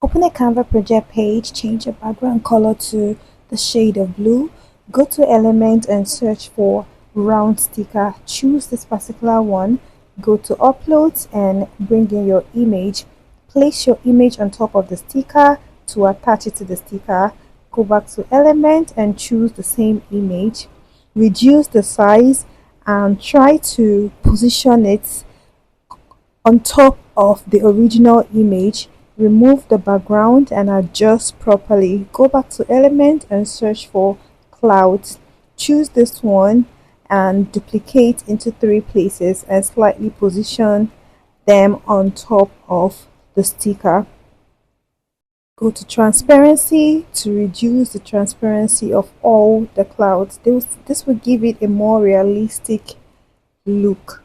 Open a Canva project page, change the background color to the shade of blue. Go to Element and search for round sticker. Choose this particular one. Go to Uploads and bring in your image. Place your image on top of the sticker to attach it to the sticker. Go back to Element and choose the same image. Reduce the size and try to position it on top of the original image. Remove the background and adjust properly. Go back to Element and search for clouds. Choose this one and duplicate into 3 places and slightly position them on top of the sticker. Go to transparency to reduce the transparency of all the clouds. This will give it a more realistic look.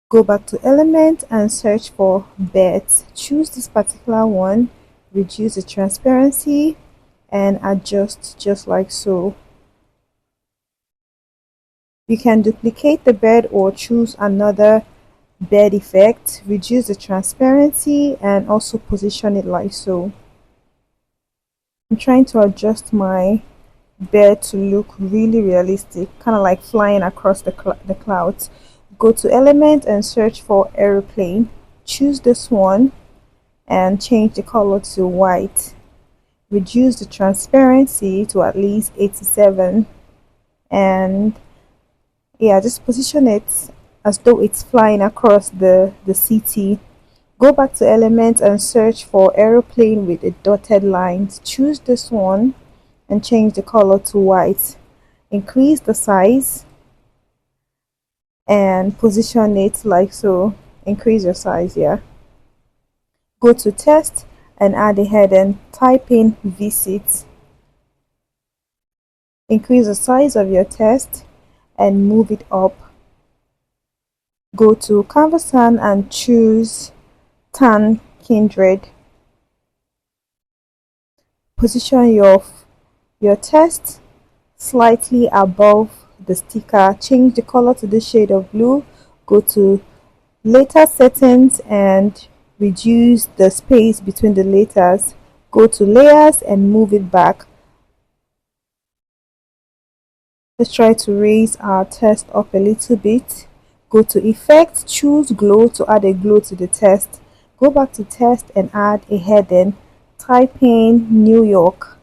Go back to Element and search for birds. Choose this particular one, reduce the transparency and adjust just like so. You can duplicate the bird or choose another bird effect, reduce the transparency and also position it like so. I'm trying to adjust my bird to look really realistic, kind of like flying across the clouds. Go to Element and search for aeroplane. Choose this one and change the color to white. Reduce the transparency to at least 87 and yeah, just position it as though it's flying across the city. Go back to Element and search for aeroplane with the dotted lines. Choose this one and change the color to white. Increase the size and position it like so. Increase your size, yeah. Go to Test and add a heading. Type in visit. Increase the size of your text and move it up. Go to Canvas and choose Tan Kindred. Position your text slightly above the sticker. Change the color to the shade of blue. Go to letter settings and reduce the space between the letters. Go to layers and move it back. Let's try to raise our text up a little bit. Go to effect, choose glow to add a glow to the text. Go back to text and add a heading. Type in New York,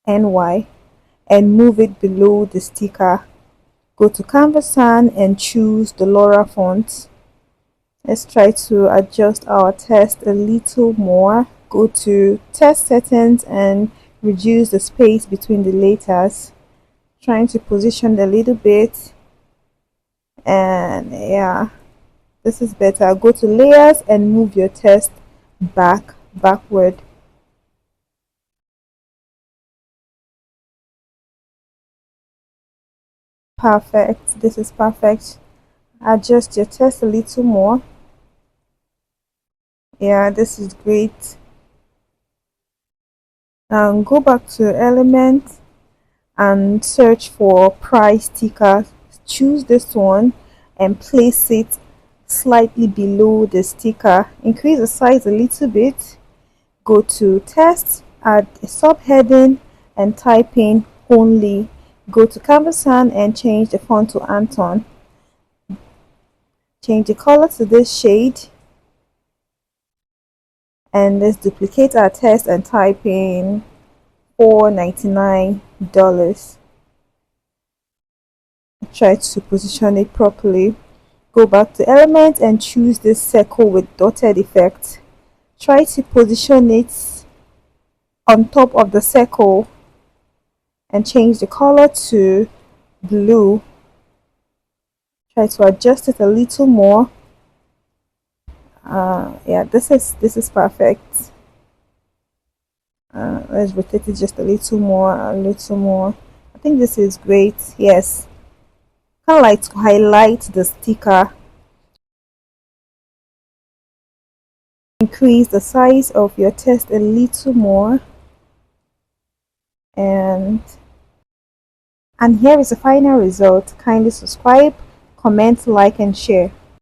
NY and move it below the sticker. Go to Canvas and choose the Laura font. Let's try to adjust our text a little more. Go to text settings and reduce the space between the letters. Trying to position a little bit and yeah, this is better. Go to layers and move your text backward. Perfect. This is perfect. Adjust your text a little more. Yeah, this is great. Go back to Element and search for price sticker. Choose this one and place it slightly below the sticker. Increase the size a little bit. Go to text, add a subheading and type in only. Go to Canvas and change the font to Anton. Change the color to this shade and let's duplicate our text and type in $4.99. Try to position it properly. Go back to Element and choose this circle with dotted effect. Try to position it on top of the circle and change the color to blue. Try to adjust it a little more. Yeah, this is perfect. Let's rotate it just a little more, I think this is great. Yes, kind of like to highlight the sticker. Increase the size of your text a little more and here is the final result. Kindly subscribe, comment, like and share.